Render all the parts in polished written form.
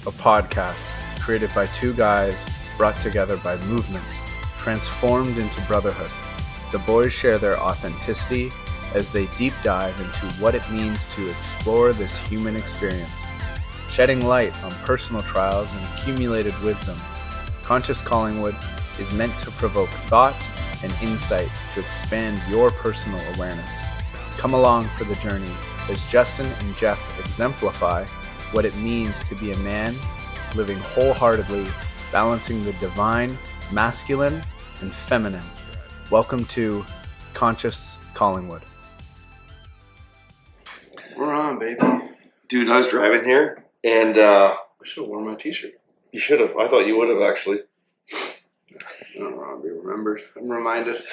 a podcast created by two guys brought together by movement, transformed into brotherhood. The boys share their authenticity as they deep dive into what it means to explore this human experience, shedding light on personal trials and accumulated wisdom. Conscious Collingwood is meant to provoke thought and insight to expand your personal awareness. Come along for the journey as Justin and Jeff exemplify what it means to be a man living wholeheartedly, balancing the divine, masculine, and feminine. Welcome to Conscious Collingwood. We're on, baby. Dude, I was driving here, and I should have worn my t-shirt. you should have. I thought you would have, actually. I don't want to be remembered. I'm reminded.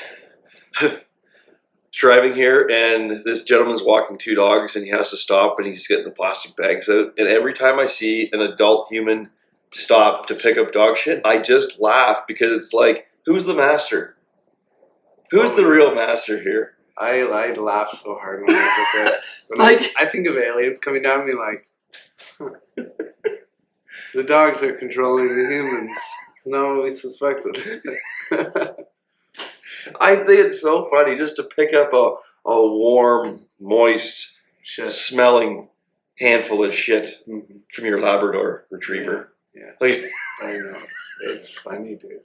Driving here, and this gentleman's walking two dogs, and he has to stop, and he's getting the plastic bags out. And every time I see an adult human stop to pick up dog shit, I just laugh because it's like, who's the master? Who's the real master here? I laugh so hard when I look at it. When I think of aliens coming down on me like, huh. The dogs are controlling the humans. It's not what we suspected. I think it's so funny just to pick up a warm, moist, Shit. smelling handful of shit from your Labrador retriever. Yeah. Like, I know. It's funny, dude.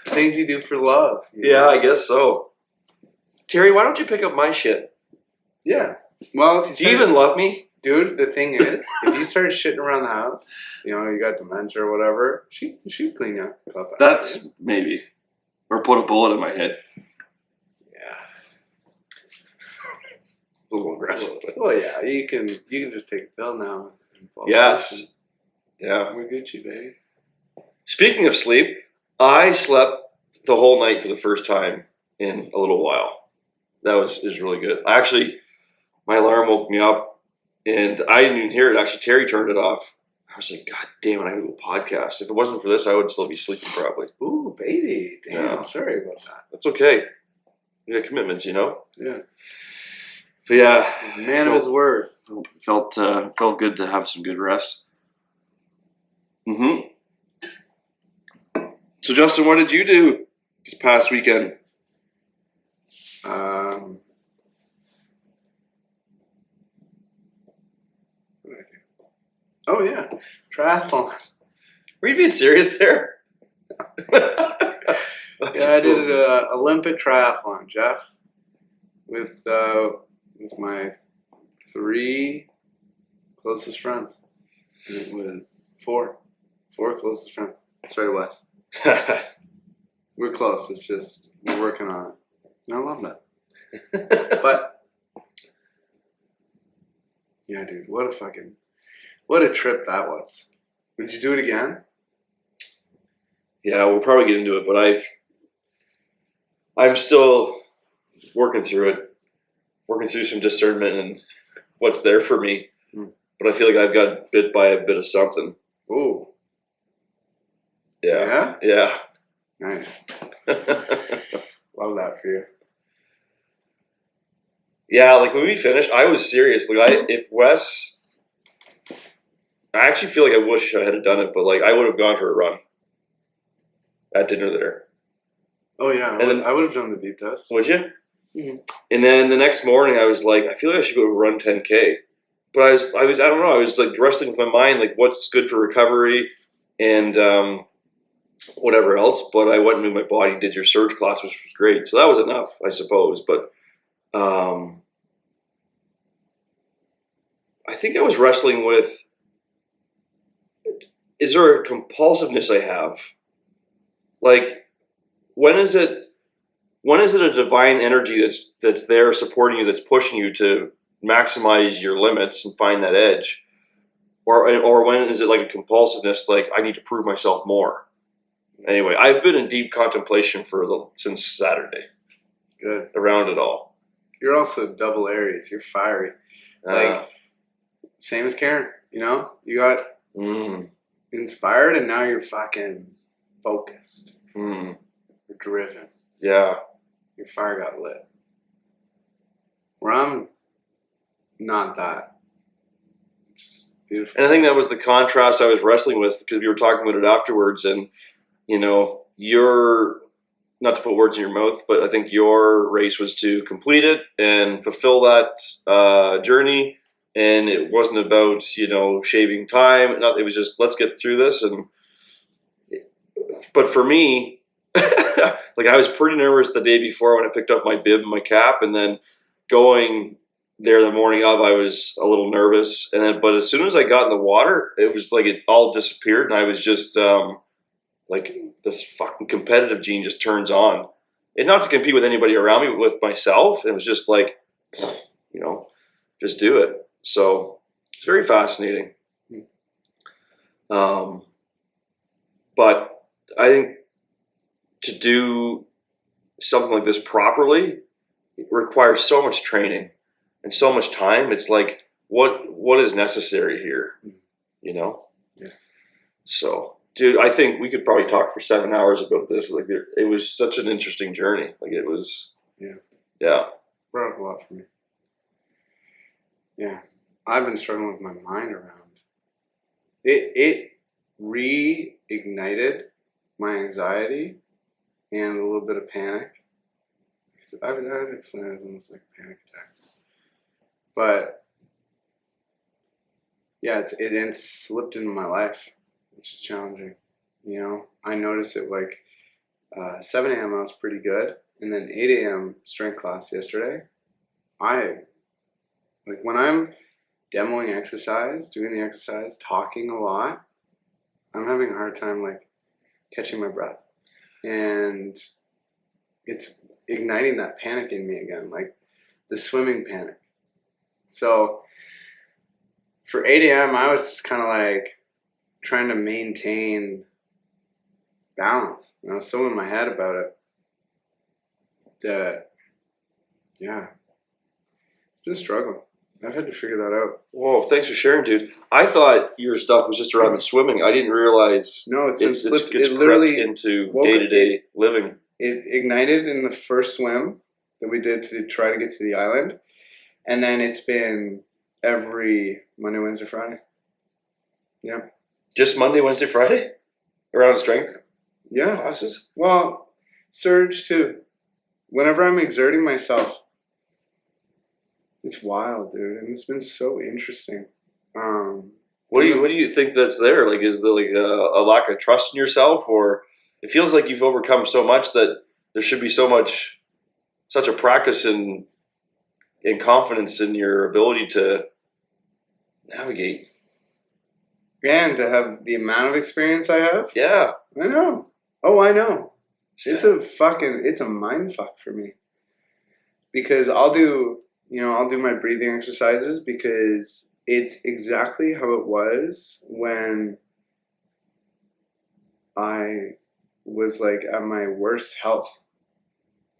Things you do for love. yeah, I guess so. Terry, why don't you pick up my shit? Yeah. Well, if Do you even love me? Dude, the thing is, if you start shitting around the house, you got dementia or whatever, she clean you up. That's maybe. Or put a bullet in my head. Yeah. A little aggressive. But Well, yeah, you can just take a pill now. And fall yes. asleep. Yeah. We're Gucci, baby. Speaking of sleep, I slept the whole night for the first time in a little while. That was really good. Actually, my alarm woke me up, and I didn't even hear it. Actually, Terry turned it off. I was like, God damn it, I have a podcast. If it wasn't for this, I would still be sleeping probably. Ooh, baby. Damn, Yeah. I'm sorry about that. That's okay. You got commitments, Yeah. But yeah. Man of his word. Felt good to have some good rest. Mm-hmm. So, Justin, what did you do this past weekend? What did I do? Oh, yeah. Triathlon. Were you being serious there? Yeah, I did an Olympic triathlon, Jeff, with my 3 closest friends. And it was 4 closest friends. Sorry, Wes. We're close. It's just we're working on it. And I love that. But yeah, dude, what a trip that was. Would you do it again? Yeah, we'll probably get into it, but I'm still working through it, working through some discernment and what's there for me. But I feel like I've got bit by a bit of something. Ooh. Yeah. Nice. Love that for you. Yeah, like when we finished, I was serious. Like I actually feel like I wish I had done it, but like I would have gone for a run at dinner there. Oh yeah, I would have done the beep test. Would you? Mm-hmm. And then the next morning, I was like, I feel like I should go run 10K. But I don't know. I was like wrestling with my mind, like what's good for recovery and whatever else. But I went and moved my body, did your surge class, which was great. So that was enough, I suppose. But I think I was wrestling with, is there a compulsiveness I have? Like, when is it a divine energy that's there supporting you, that's pushing you to maximize your limits and find that edge? Or when is it like a compulsiveness, like I need to prove myself more? Anyway, I've been in deep contemplation since Saturday. Good. Around it all. You're also double Aries. You're fiery. Like, same as Karen, You got inspired and now you're fucking focused. You're driven. Yeah. Your fire got lit. Where I'm not that. Just Beautiful. And I think that was the contrast I was wrestling with, because we were talking about it afterwards. And, your, not to put words in your mouth, but I think your race was to complete it and fulfill that journey. And it wasn't about, shaving time. It was just, let's get through this. But for me, like, I was pretty nervous the day before when I picked up my bib and my cap, and then going there the morning of, I was a little nervous. But as soon as I got in the water, it was like it all disappeared, and I was just like, this fucking competitive gene just turns on. And not to compete with anybody around me, but with myself. It was just like, just do it. So it's very fascinating. But I think to do something like this properly, it requires so much training and so much time. It's like, what is necessary here? Yeah. So, dude, I think we could probably talk for 7 hours about this. Like, it was such an interesting journey. Like, it was. Yeah. Brought up a lot for me. Yeah. I've been struggling with my mind around it. Reignited my anxiety and a little bit of panic. I've explained it as almost like a panic attack. But yeah, it slipped into my life, which is challenging. I noticed it like 7 a.m. I was pretty good, and then 8 a.m. strength class yesterday. When I'm demoing exercise, doing the exercise, talking a lot, I'm having a hard time like catching my breath, and it's igniting that panic in me again, like the swimming panic. So for 8 a.m., I was just kind of like trying to maintain balance. I was so in my head about it that, it's been a struggle. I've had to figure that out. Whoa, thanks for sharing, dude. I thought your stuff was just around the swimming. I didn't realize. No, it's been slipped. It's it literally into day-to-day living. It ignited in the first swim that we did to try to get to the island, and then it's been every Monday, Wednesday, Friday. Yeah. Just Monday, Wednesday, Friday? Around strength classes? Well, surge too. Whenever I'm exerting myself, it's wild, dude, and it's been so interesting. What do you think that's there? Like, is there like a lack of trust in yourself, or it feels like you've overcome so much that there should be such a practice in confidence in your ability to navigate. And to have the amount of experience I have? Yeah. I know. Oh, I know. It's a mind fuck for me. Because I'll do my breathing exercises because it's exactly how it was when I was like at my worst health.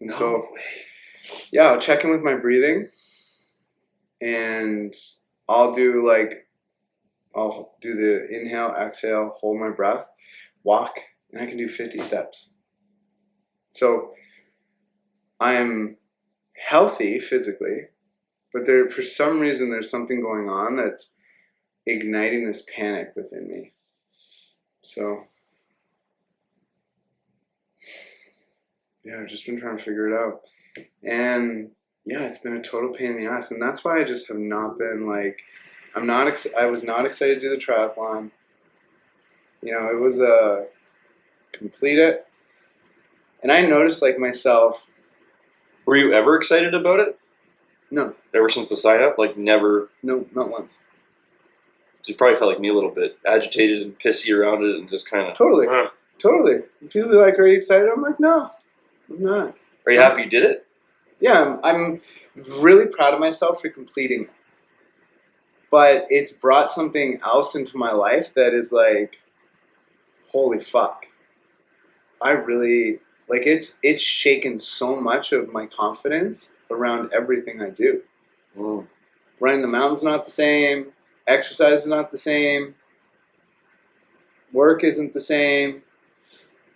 And I'll check in with my breathing, and I'll do the inhale, exhale, hold my breath, walk, and I can do 50 steps. So I'm healthy physically, but for some reason there's something going on that's igniting this panic within me. So I've just been trying to figure it out. And it's been a total pain in the ass. And that's why I just have not been like, I was not excited to do the triathlon. It was complete it. And I noticed like myself. Were you ever excited about it? No. Ever since the sign up? Like, never? No, not once. So you probably felt like me a little bit, agitated and pissy around it and just kind of... Totally. People be like, are you excited? I'm like, no, I'm not. Are you happy you did it? Yeah, I'm really proud of myself for completing it. But it's brought something else into my life that is like, holy fuck. I really... Like, it's shaken so much of my confidence around everything I do. Running the mountain's not the same. Exercise is not the same. Work isn't the same.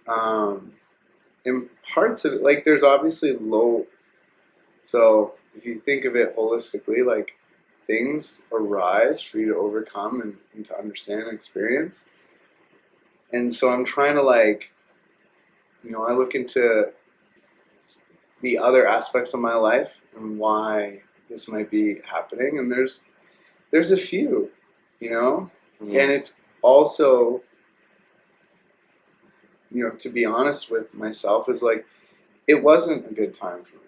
And parts of it, like, there's obviously low. So if you think of it holistically, like, things arise for you to overcome and to understand and experience. And so I'm trying to like, I look into the other aspects of my life and why this might be happening. And there's a few, and it's also, to be honest with myself, is like, it wasn't a good time for me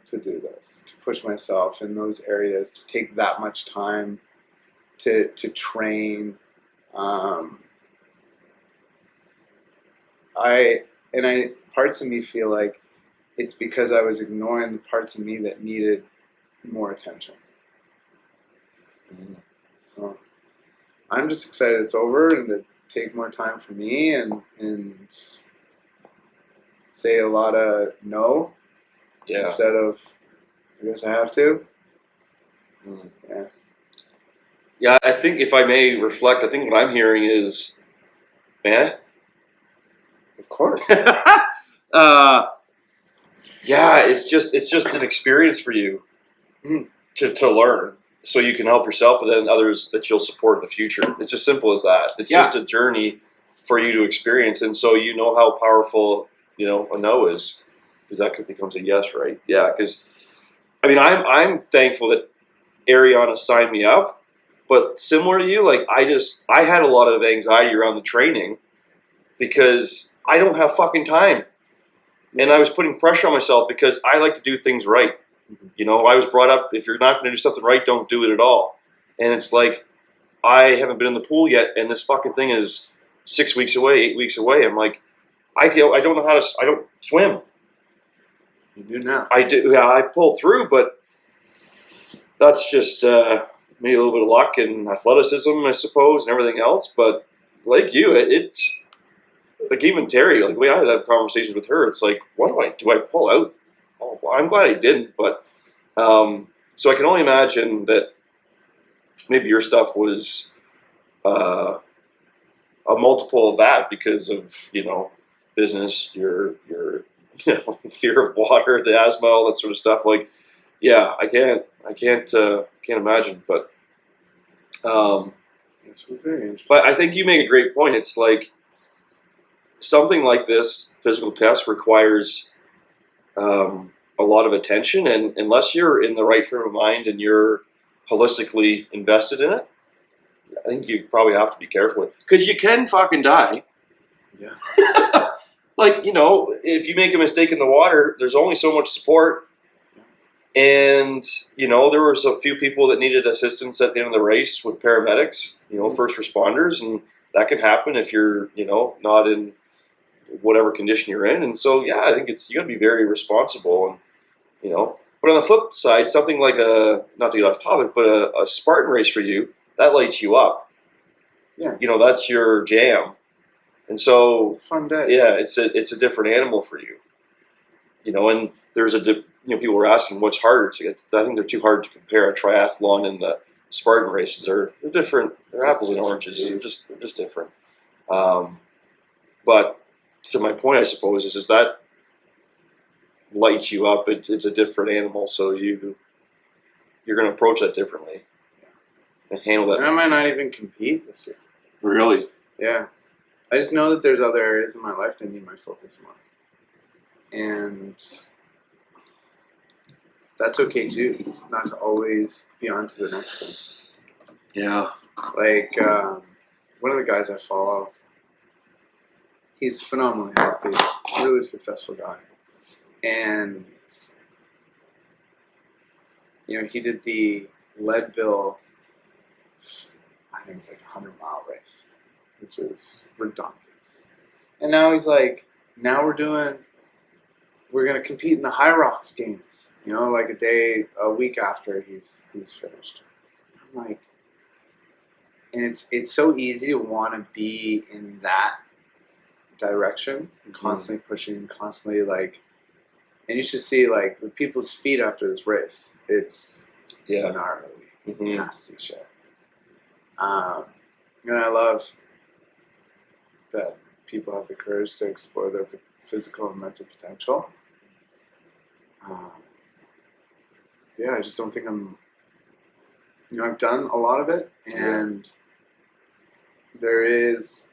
to do this, to push myself in those areas, to take that much time to train. Parts of me feel like it's because I was ignoring the parts of me that needed more attention. So I'm just excited it's over and to take more time for me and say a lot of no instead of I guess I have to. Yeah. Yeah, I think if I may reflect, I think what I'm hearing is, man. Of course. Yeah, it's just an experience for you to learn, so you can help yourself, but then others that you'll support in the future. It's as simple as that. It's just a journey for you to experience, and so you know how powerful a no is, because that becomes a yes, right? Yeah, because I mean I'm thankful that Ariana signed me up, but similar to you, like I had a lot of anxiety around the training because I don't have fucking time. And I was putting pressure on myself because I like to do things right. I was brought up, if you're not going to do something right, don't do it at all. And it's like, I haven't been in the pool yet, and this fucking thing is 6 weeks away, 8 weeks away. I'm like, I don't know I don't swim. You do now. I do. Yeah, I pulled through, but that's just maybe a little bit of luck and athleticism, I suppose, and everything else. But like you, it's like even Terry, like the way I have conversations with her, it's like, what do I pull out? Oh, well, I'm glad I didn't, but so I can only imagine that maybe your stuff was a multiple of that because of business, your fear of water, the asthma, all that sort of stuff. Like, yeah, I can't imagine, but it's very interesting. But I think you make a great point. It's like something like this physical test requires a lot of attention, and unless you're in the right frame of mind and you're holistically invested in it, I think you probably have to be careful, because you can fucking die. Yeah. Like, if you make a mistake in the water, there's only so much support. And, there was a few people that needed assistance at the end of the race with paramedics, first responders, and that can happen if you're, not in whatever condition you're in. And so, yeah, I think you got to be very responsible, and, but on the flip side, something like not to get off topic, but a Spartan race for you, that lights you up. Yeah. That's your jam. And so, it's a fun day. Yeah, it's a different animal for you. And there's people were asking what's harder to get. I think they're too hard to compare. A triathlon and the Spartan races are different. They're apples and oranges. They're just different. But to my point, I suppose, is that lights you up. It's a different animal, so you're going to approach that differently and handle that. And I might not even compete this year. Really? Yeah. I just know that there's other areas in my life that need my focus more. And that's okay too, not to always be on to the next thing. Yeah. Like, one of the guys I follow, he's phenomenally healthy, really successful guy. And, he did the Leadville, I think it's like a 100-mile race, which is ridiculous. And now he's like, we're going to compete in the High Rocks games, like a week after he's finished. I'm like, and it's so easy to want to be in that direction, constantly pushing, constantly like, and you should see like the people's feet after this race. It's gnarly, nasty shit. And I love that people have the courage to explore their physical and mental potential. I just don't think I'm I've done a lot of it, and there is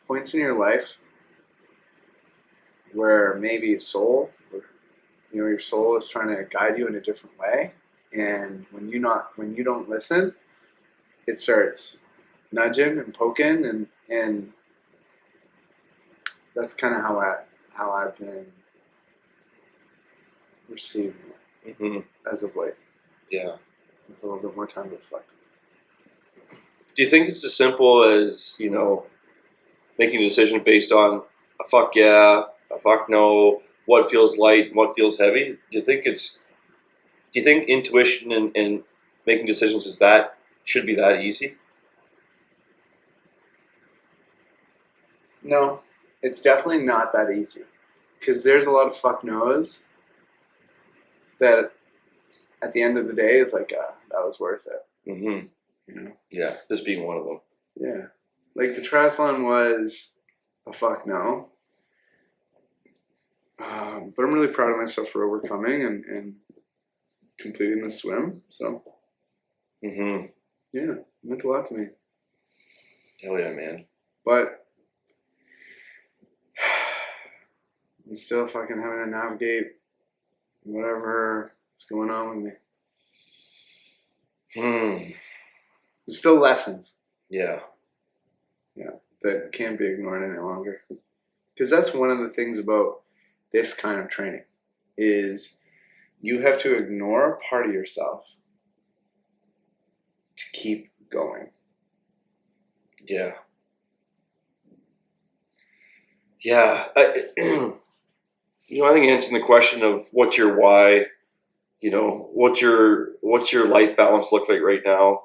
points in your life where maybe your soul is trying to guide you in a different way, and when you don't listen, it starts nudging and poking, and that's kind of how I've been receiving it as of late. Yeah. With a little bit more time to reflect. Do you think it's as simple as, making a decision based on a fuck yeah, a fuck no, what feels light, what feels heavy? Do you think intuition and making decisions should be that easy? No, it's definitely not that easy, because there's a lot of fuck no's that at the end of the day is like, that was worth it. Mm-hmm. Yeah, this being one of them. Yeah, like the triathlon was a fuck no, but I'm really proud of myself for overcoming and completing the swim. So, yeah, it meant a lot to me. Hell yeah, man. But I'm still fucking having to navigate whatever is going on with me. There's still lessons. Yeah. Yeah, that can't be ignored any longer. Because that's one of the things about this kind of training is you have to ignore a part of yourself to keep going. Yeah. Yeah. I think answering the question of what's your why, what's your life balance look like right now?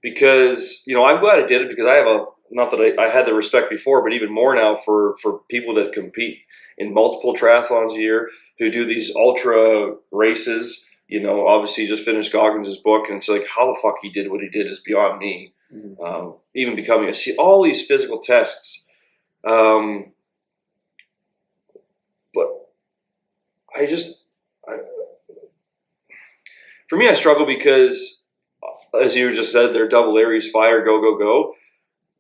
Because, I'm glad I did it, because I have not that I had the respect before, but even more now for people that compete in multiple triathlons a year, who do these ultra races. Obviously just finished Goggins' book, and it's like, how the fuck he did what he did is beyond me. Even becoming all these physical tests. But for me, I struggle because, as you just said, they're double Aries fire, go, go, go.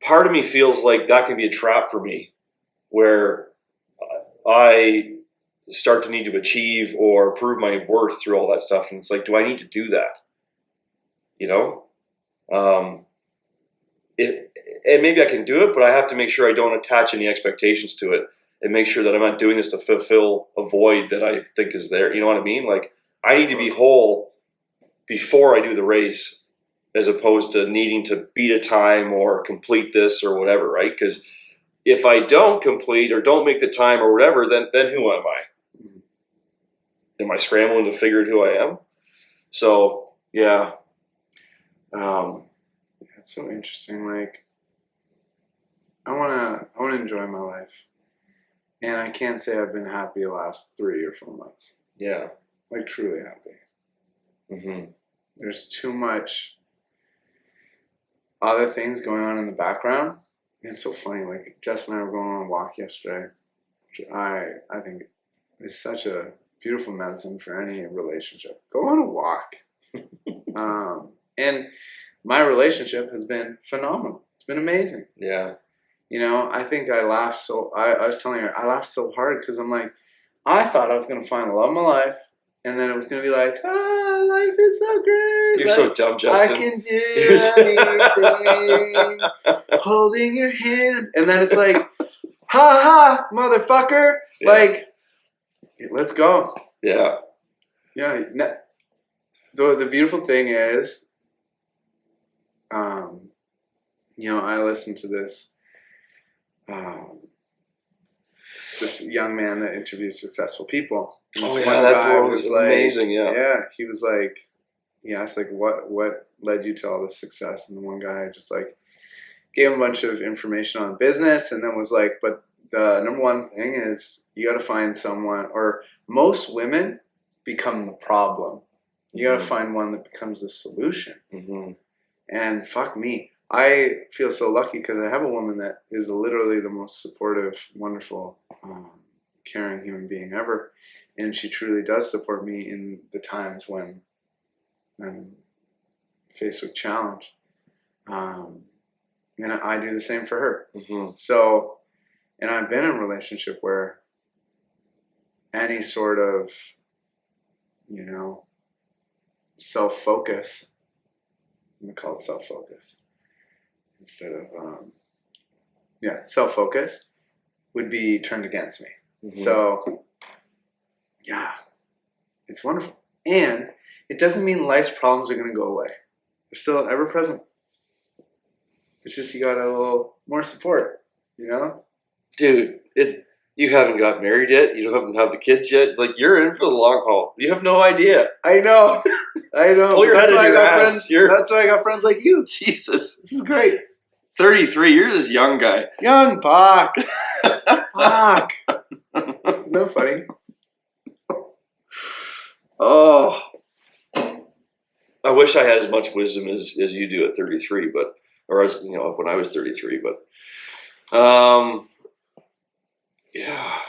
Part of me feels like that can be a trap for me, where I start to need to achieve or prove my worth through all that stuff. And it's like, do I need to do that? And maybe I can do it, but I have to make sure I don't attach any expectations to it, and make sure that I'm not doing this to fulfill a void that I think is there. You know what I mean? Like, I need to be whole before I do the race, as opposed to needing to beat a time or complete this or whatever, right? Because if I don't complete or don't make the time or whatever, then who am I? Am I scrambling to figure out who I am? So, yeah. It's so interesting. Like, I wanna enjoy my life, and I can't say I've been happy the last 3 or 4 months. Yeah. Like, truly happy. There's too much other things going on in the background. And it's so funny. Like, Jess and I were going on a walk yesterday, which I think is such a beautiful medicine for any relationship. Go on a walk. And my relationship has been phenomenal. It's been amazing. Yeah. I think I laughed I was telling her, I laughed so hard because I'm like, I thought I was going to find the love of my life. And then it was going to be like, life is so great. You're like, so dumb, Justin. I can do anything. Holding your hand. And then it's like, ha, motherfucker. Yeah. Like, let's go. Yeah. Yeah. The beautiful thing is, I listened to this young man that interviews successful people. And this one guy was amazing. Yeah. Yeah, he was like, he asked like, what led you to all this success? And the one guy just like gave him a bunch of information on business, and then was like, but the number one thing is you got to find someone, or most women become the problem. You got to find one that becomes the solution. And fuck me, I feel so lucky because I have a woman that is literally the most supportive, wonderful, caring human being ever. And she truly does support me in the times when I'm faced with challenge. And I do the same for her. Mm-hmm. So, and I've been in a relationship where any sort of, self-focus, I'm going to call it self-focus instead of, self-focus would be turned against me. Mm-hmm. So, yeah, it's wonderful. And it doesn't mean life's problems are going to go away. They're still ever present. It's just you got a little more support, Dude, you haven't got married yet. You haven't had the kids yet. Like, you're in for the long haul. You have no idea. I know. Pull your head in your ass. That's why I got friends like you. Jesus. This is great. 33, you're this young guy. Young Bach. Fuck. No funny. Oh. I wish I had as much wisdom as you do at 33, or as when I was 33, but yeah.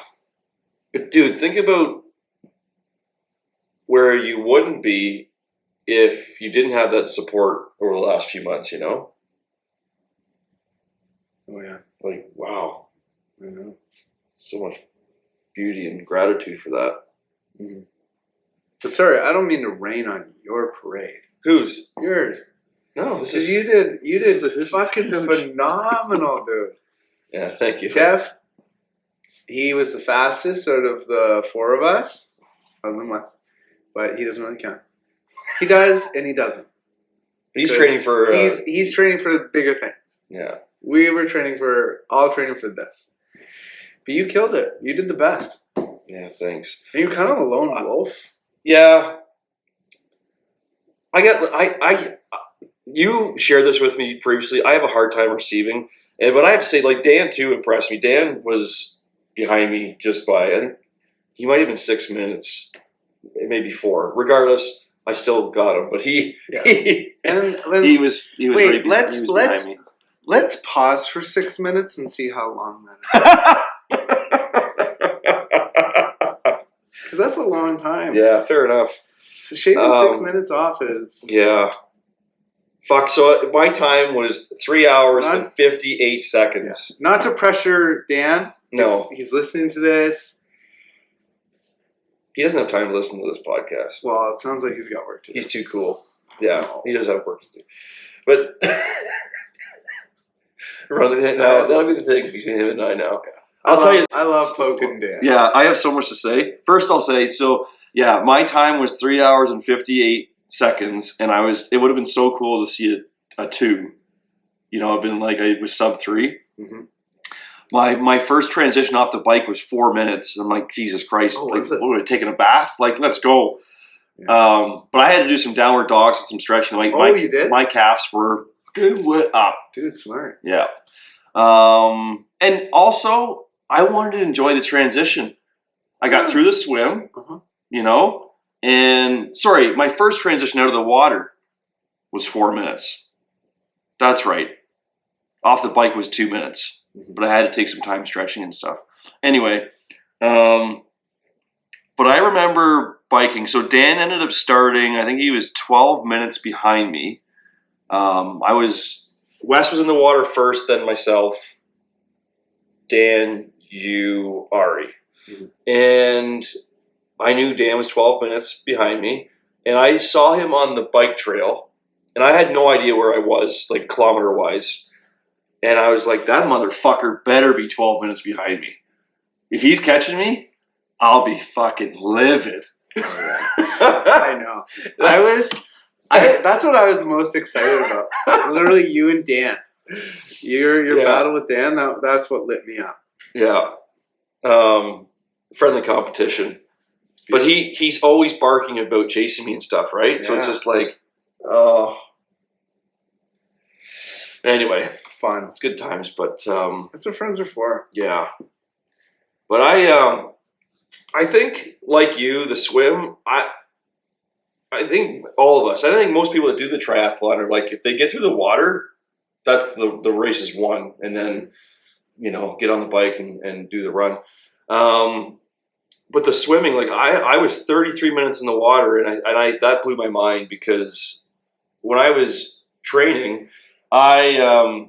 But dude, think about where you wouldn't be if you didn't have that support over the last few months, Oh yeah. Like, wow. I know. So much beauty and gratitude for that. Mm-hmm. So sorry, I don't mean to rain on your parade. Whose? Yours. No, this is you did fucking phenomenal, dude. Yeah, thank you. Jeff, he was the fastest out of the four of us. Other than us. But he doesn't really count. He does and he doesn't. He's training for he's training for bigger things. Yeah. We were all training for this. But you killed it. You did the best. Yeah, thanks. And you're kind of a lone wolf. Yeah. You shared this with me previously. I have a hard time receiving. But I have to say, like, Dan too impressed me. Dan was behind me just by, I think he might have been 6 minutes, maybe 4. Regardless, I still got him. But he was wait, behind me. Let's pause for 6 minutes and see how long that is. Because that's a long time. Yeah, fair enough. So shaving 6 minutes off is... Yeah. Fuck, so my time was 3 hours and 58 seconds. Yeah. Not to pressure Dan. No. If he's listening to this. He doesn't have time to listen to this podcast. Well, it sounds like he's got work to do. He's too cool. Yeah, no. He does have work to do. But that'll be the thing between him and I now. Yeah. I'll tell you. I love poking Dan. Yeah, I have so much to say. First, I'll say, my time was 3 hours and 58 seconds, and it would have been so cool to see a 2. I've been like, I was sub 3. Mm-hmm. My first transition off the bike was 4 minutes. I'm like, Jesus Christ, taking a bath? Like, let's go. Yeah. But I had to do some downward dogs and some stretching. Like, you did? My calves were good up. Dude, smart. Yeah. And also, I wanted to enjoy the transition. I got through the swim, and my first transition out of the water was 4 minutes. That's right. Off the bike was 2 minutes, but I had to take some time stretching and stuff. Anyway, but I remember biking. So Dan ended up starting, I think he was 12 minutes behind me. Wes was in the water first, then myself, Dan, you, Ari. Mm-hmm. And I knew Dan was 12 minutes behind me, and I saw him on the bike trail, and I had no idea where I was, like kilometer-wise. And I was like, that motherfucker better be 12 minutes behind me. If he's catching me, I'll be fucking livid. I know. That's what I was most excited about. Literally, you and Dan. Your battle with Dan, that's what lit me up. Yeah. Friendly competition. But he's always barking about chasing me and stuff, right? Yeah. So it's just like, oh. Anyway, fun. It's good times, but that's what friends are for. Yeah. But I think, like you, the swim, I think all of us, I think most people that do the triathlon are like, if they get through the water, that's the race is won, and then, get on the bike and do the run. But the swimming, like I was 33 minutes in the water, and I that blew my mind because when I was training, I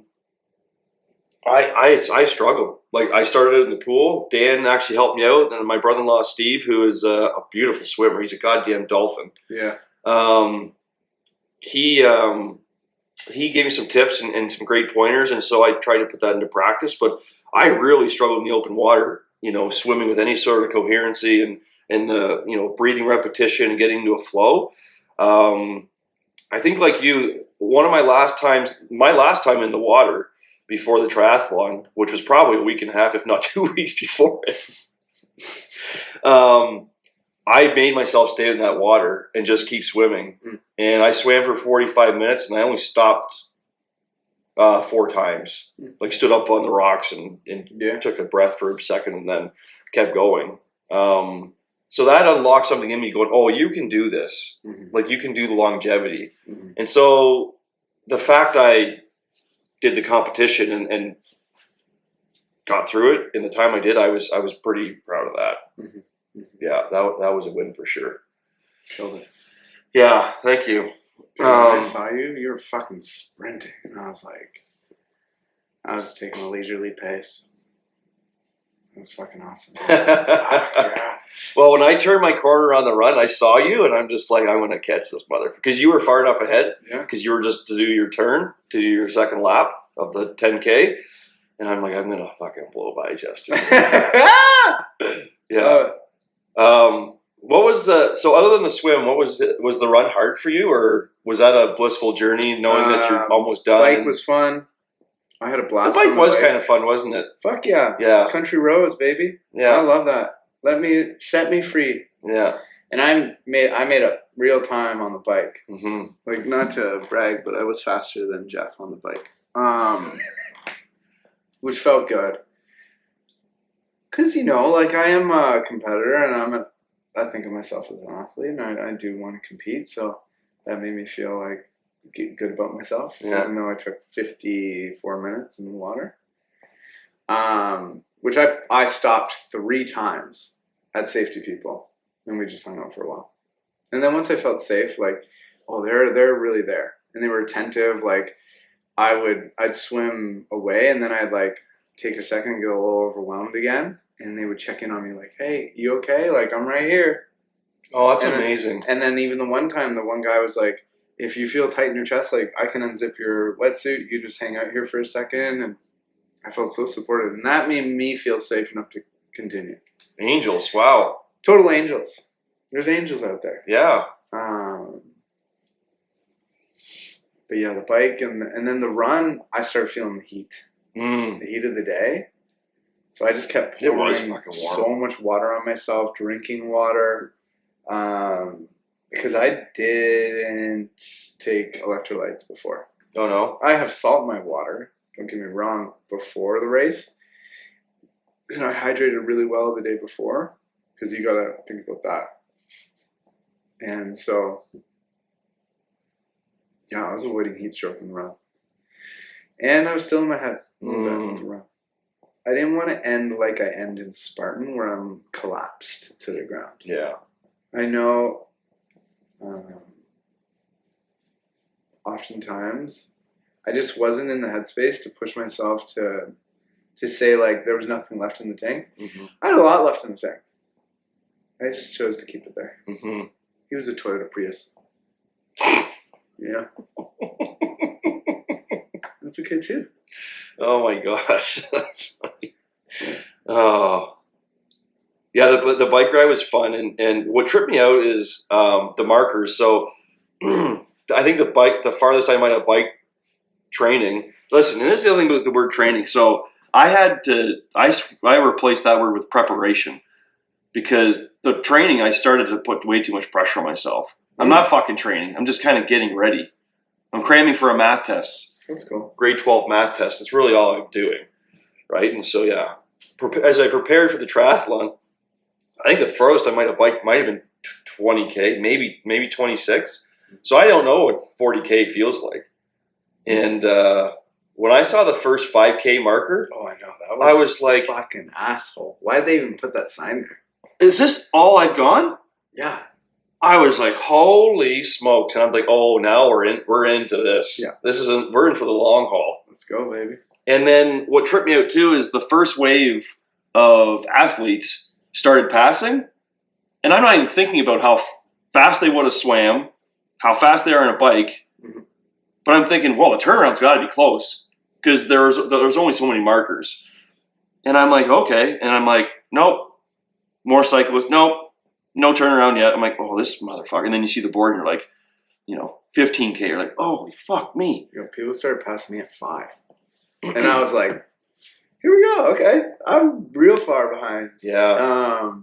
struggled. Like I started out in the pool. Dan actually helped me out, and my brother-in-law Steve, who is a beautiful swimmer. He's a goddamn dolphin. Yeah. He gave me some tips and some great pointers, and so I tried to put that into practice. But I really struggled in the open water, swimming with any sort of coherency and the breathing repetition and getting into a flow. I think like you, my last time in the water before the triathlon, which was probably a week and a half, if not 2 weeks before it, I made myself stay in that water and just keep swimming. And I swam for 45 minutes, and I only stopped 4 times. Like stood up on the rocks and took a breath for a second and then kept going. So that unlocked something in me going, oh, you can do this. Like you can do the longevity. And so the fact I did the competition and got through it in the time I did, I was pretty proud of that. Yeah, that was a win for sure. Killed it. Yeah, thank you. Dude, when I saw you were fucking sprinting, and I was just taking a leisurely pace. It was fucking awesome. Yeah. Well, when I turned my corner on the run, I saw you, and I'm just like, I'm going to catch this mother. Because you were far enough ahead, because you were just to do your turn, to do your second lap of the 10K. And I'm like, I'm going to fucking blow by Justin. Yeah. What was so other than the swim, was the run hard for you, or was that a blissful journey knowing that you're almost done? Bike was fun. I had a blast. The bike was kind of fun, wasn't it? Fuck yeah. Yeah. Country roads, baby. Yeah. I love that. Set me free. Yeah. And I made up real time on the bike. Mm-hmm. Not to brag, but I was faster than Jeff on the bike. Which felt good. Cause I am a competitor, and I think of myself as an athlete, and I do want to compete. So that made me feel good about myself. Yeah. Even though I took 54 minutes in the water. Which I stopped 3 times at Safety People, and we just hung out for a while. And then once I felt safe, they're really there, and they were attentive. I'd swim away, and then I'd take a second and get a little overwhelmed again, and they would check in on me hey, you okay? I'm right here. Oh, that's amazing. And then even the one time, the one guy was like, if you feel tight in your chest, I can unzip your wetsuit. You just hang out here for a second. And I felt so supported. And that made me feel safe enough to continue. Angels, wow. Total angels. There's angels out there. Yeah. But yeah, the bike and then the run, I started feeling the heat. The heat of the day. So I just kept pouring so much water on myself, drinking water. Because I didn't take electrolytes before. Oh, no? I have salt in my water, don't get me wrong, before the race. And I hydrated really well the day before, because you got to think about that. And so, yeah, I was avoiding heat stroke in the run. And I was still in my head a little bit with the run. I didn't want to end like I end in Spartan, where I'm collapsed to the ground. Yeah. I know oftentimes I just wasn't in the headspace to push myself to say there was nothing left in the tank. I had a lot left in the tank. I just chose to keep it there. He was a Toyota Prius. Yeah. That's okay too. Oh my gosh. That's funny. Oh. Yeah, the bike ride was fun, and what tripped me out is the markers. So I think the farthest I might have bike training. Listen, and this is the other thing about the word training. So I replaced that word with preparation, because the training I started to put way too much pressure on myself. I'm not fucking training. I'm just kind of getting ready. I'm cramming for a math test. That's cool. Grade 12 math test. That's really all I'm doing, right? And so yeah, as I prepared for the triathlon, I think the furthest I might have biked might have been 20K, maybe 26. So I don't know what 40K feels like. And when I saw the first 5K marker, oh, I know I was like, fucking asshole. Why did they even put that sign there? Is this all I've gone? Yeah. I was like, holy smokes. And I'm like, oh, now we're into this. Yeah. We're in for the long haul. Let's go, baby. And then what tripped me out too is the first wave of athletes started passing. And I'm not even thinking about how fast they would have swam, how fast they are on a bike. Mhm. But I'm thinking, well, the turnaround's got to be close because there's only so many markers. And I'm like, okay. And I'm like, nope, more cyclists. Nope, no turnaround yet. I'm like, oh, this motherfucker. And then you see the board and you're like, 15K. You're like, oh, fuck me. People started passing me at 5. And I was like, here we go. Okay. I'm real far behind. Yeah.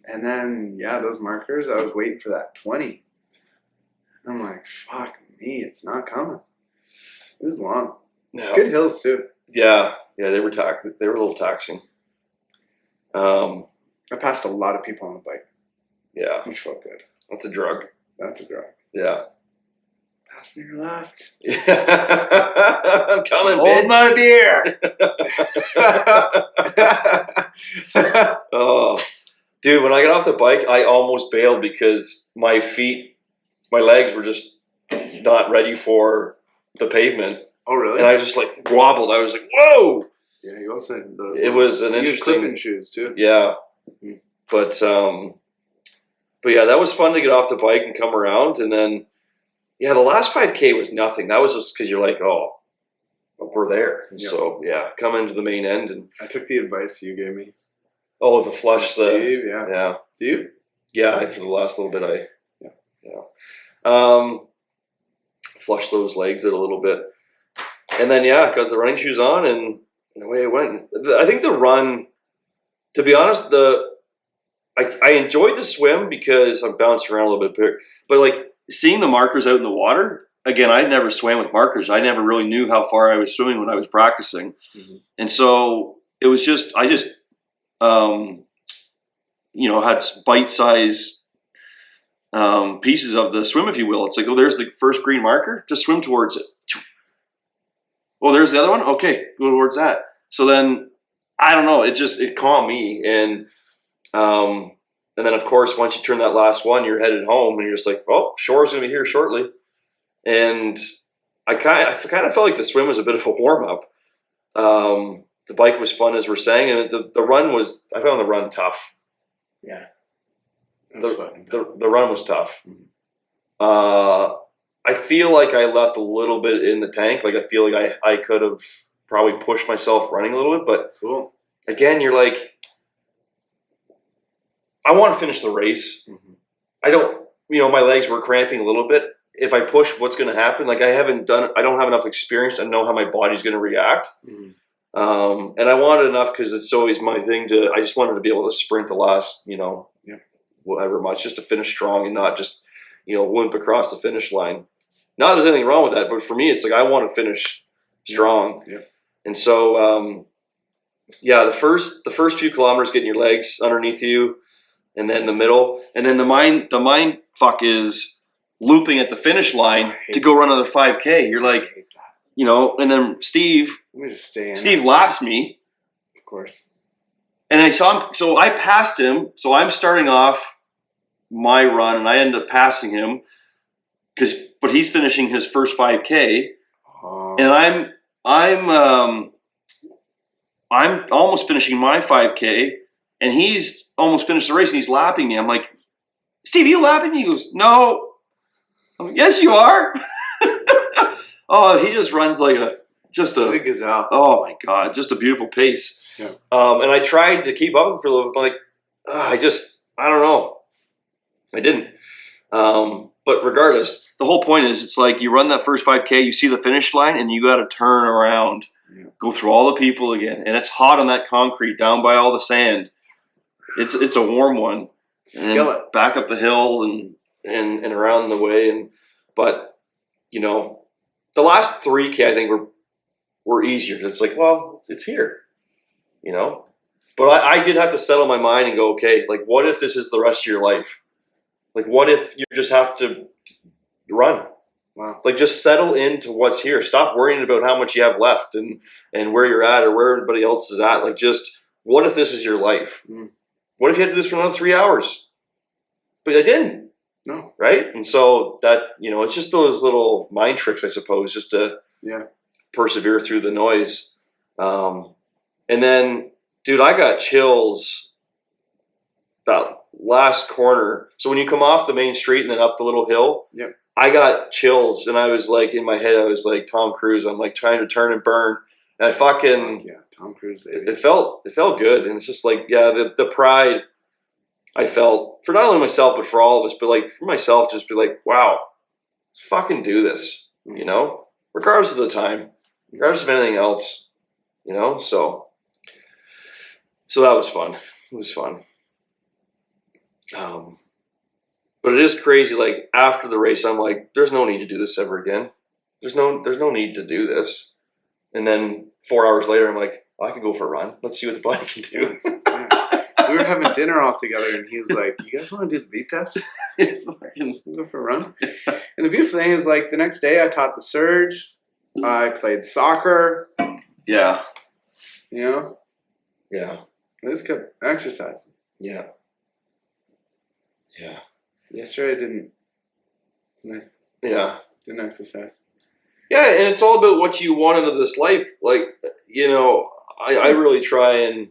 And then, those markers, I was waiting for that 20. I'm like, fuck me, it's not coming. It was long. No. Good hills, too. Yeah. Yeah, they were a little taxing. I passed a lot of people on the bike, Yeah. which felt good. That's a drug. That's a drug. Yeah. Pass me your left. I'm coming, Hold bitch. my beer. Oh, dude, when I got off the bike, I almost bailed because my legs were just not ready for the pavement. Oh, really? And I just like wobbled. I was like, whoa. Yeah, you also had those. It was an you had interesting clipping shoes, too. Yeah. Mhm. But yeah, that was fun to get off the bike and come around. And then, the last 5K was nothing. That was just because you're like, oh, we're there. And Yep. so, come into the main end. And I took the advice you gave me. oh, the flush. Steve, yeah. Yeah. Do you? Yeah, for the last little bit, Yeah. Flushed those legs out a little bit. And then, got the running shoes on and away I went. I think the run, to be honest, I enjoyed the swim because I'm bouncing around a little bit, but like seeing the markers out in the water, again, I never swam with markers. I never really knew how far I was swimming when I was practicing. Mhm. And so it was I just, had bite-sized pieces of the swim, if you will. It's like, oh, there's the first green marker, just swim towards it. Oh, there's the other one. Okay, go towards that. So then, I don't know. It calmed me, and then of course, once you turn that last one, you're headed home, and you're just like, oh, shore's gonna be here shortly. And I kind of felt like the swim was a bit of a warm up. The bike was fun, as we're saying, and the run was. I found the run tough. Yeah. The run was tough. Mhm. I feel like I left a little bit in the tank. Like I feel like I could have probably pushed myself running a little bit, but Cool. again, you're like, I want to finish the race. Mhm. I don't, my legs were cramping a little bit. If I push, what's going to happen? Like I don't have enough experience to know how my body's going to react. Mhm. And I wanted enough because it's always my thing I just wanted to be able to sprint the last, whatever much, just to finish strong and not just, limp across the finish line. Not that there's anything wrong with that, but for me, it's like I want to finish strong. Yeah. And so, the first few kilometers, getting your legs underneath you, and then the middle, and then the mind fuck is looping at the finish line to go run another 5K. You're like, I hate that. and then Steve Let me just stay in. Steve laps me, Of course. and I saw him. So I passed him. So I'm starting off my run, and I end up passing him but he's finishing his first 5K, and I'm almost finishing my 5K, and he's almost finished the race, and he's lapping me. I'm like, Steve, you lapping me? He goes, no. I'm like, yes, you are. Oh, he just runs like Big gazelle. oh my God, just a beautiful pace. Yeah. And I tried to keep up for a little bit, but like, I don't know. I didn't. But regardless, the whole point is, it's like you run that first 5K, you see the finish line, and you got to turn around, go through all the people again, and it's hot on that concrete down by all the sand. It's a warm one. Skillet. And back up the hills and around the way, but the last 3K I think were easier. It's like, well, it's here, But I did have to settle my mind and go, okay, like, what if this is the rest of your life? Like, what if you just have to run? Wow. Like, just settle into what's here. Stop worrying about how much you have left and where you're at or where everybody else is at. Like, just, what if this is your life? Mm. What if you had to do this for another 3 hours? But I didn't. No. Right? And so that, it's just those little mind tricks, I suppose, just to persevere through the noise. And then, dude, I got chills that last corner. So when you come off the main street and then up the little hill, I got chills, and I was like, in my head, I was like Tom Cruise. I'm like trying to turn and burn, and I fucking Tom Cruise, baby. It felt good, and it's just like the pride I felt for not only myself but for all of us, but like for myself, just be like, wow, let's fucking do this, regardless of the time, regardless of anything else, So that was fun. It was fun. But it is crazy. Like after the race, I'm like, there's no need to do this ever again. There's no need to do this. And then 4 hours later, I'm like, I could go for a run. Let's see what the body can do. We were having dinner all together, and he was like, "You guys want to do the beep test? Go for a run." And the beautiful thing is, like, the next day, I taught the surge. I played soccer. Yeah. Yeah. I just kept exercising. Yeah. Yesterday I didn't. Nice. Yeah. Didn't exercise. Yeah, and it's all about what you want out of this life. Like, I really try and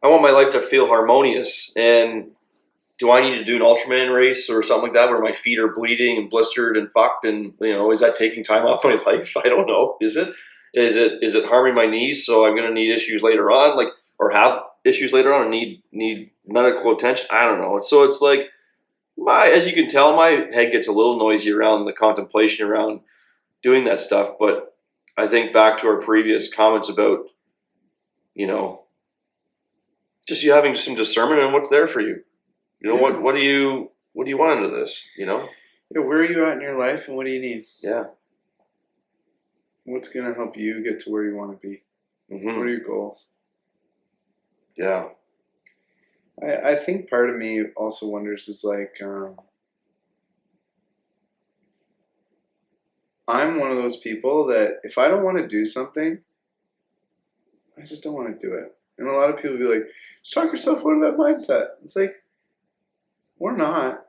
I want my life to feel harmonious. And do I need to do an Ultraman race or something like that where my feet are bleeding and blistered and fucked? And, is that taking time off my life? I don't know. Is it? Is it harming my knees so I'm going to need issues later on, like, or have issues later on and need medical attention? I don't know. So it's like, as you can tell, my head gets a little noisy around the contemplation around doing that stuff. But I think back to our previous comments about, just you having some discernment on what's there for you. What do you want out of this? Where are you at in your life, and what do you need? Yeah. What's going to help you get to where you want to be? Mm-hmm. What are your goals? Yeah. I think part of me also wonders is like, I'm one of those people that if I don't want to do something, I just don't want to do it. And a lot of people be like, just talk yourself out of that mindset. It's like, we're not,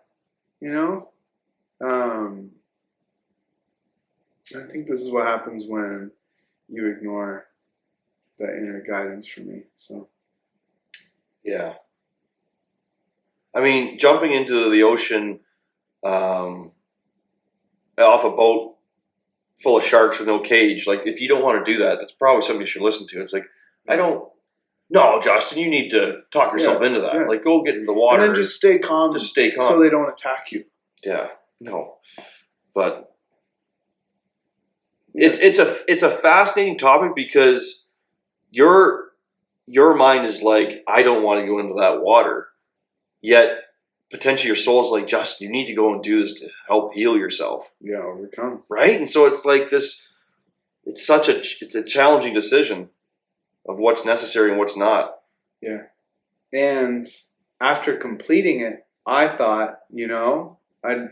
I think this is what happens when you ignore that inner guidance for me. So, yeah. I mean, jumping into the ocean off a boat full of sharks with no cage, like if you don't want to do that, that's probably something you should listen to. It's like, no, Justin, you need to talk yourself into that. Yeah. Like, go get in the water. And then just stay calm. Just stay calm. So they don't attack you. Yeah. No. But it's a fascinating topic because your mind is like, I don't want to go into that water. Yet potentially your soul is like, Justin, you need to go and do this to help heal yourself. Yeah, overcome. Right? And so it's like this, it's a challenging decision of what's necessary and what's not. Yeah. And after completing it, I thought, I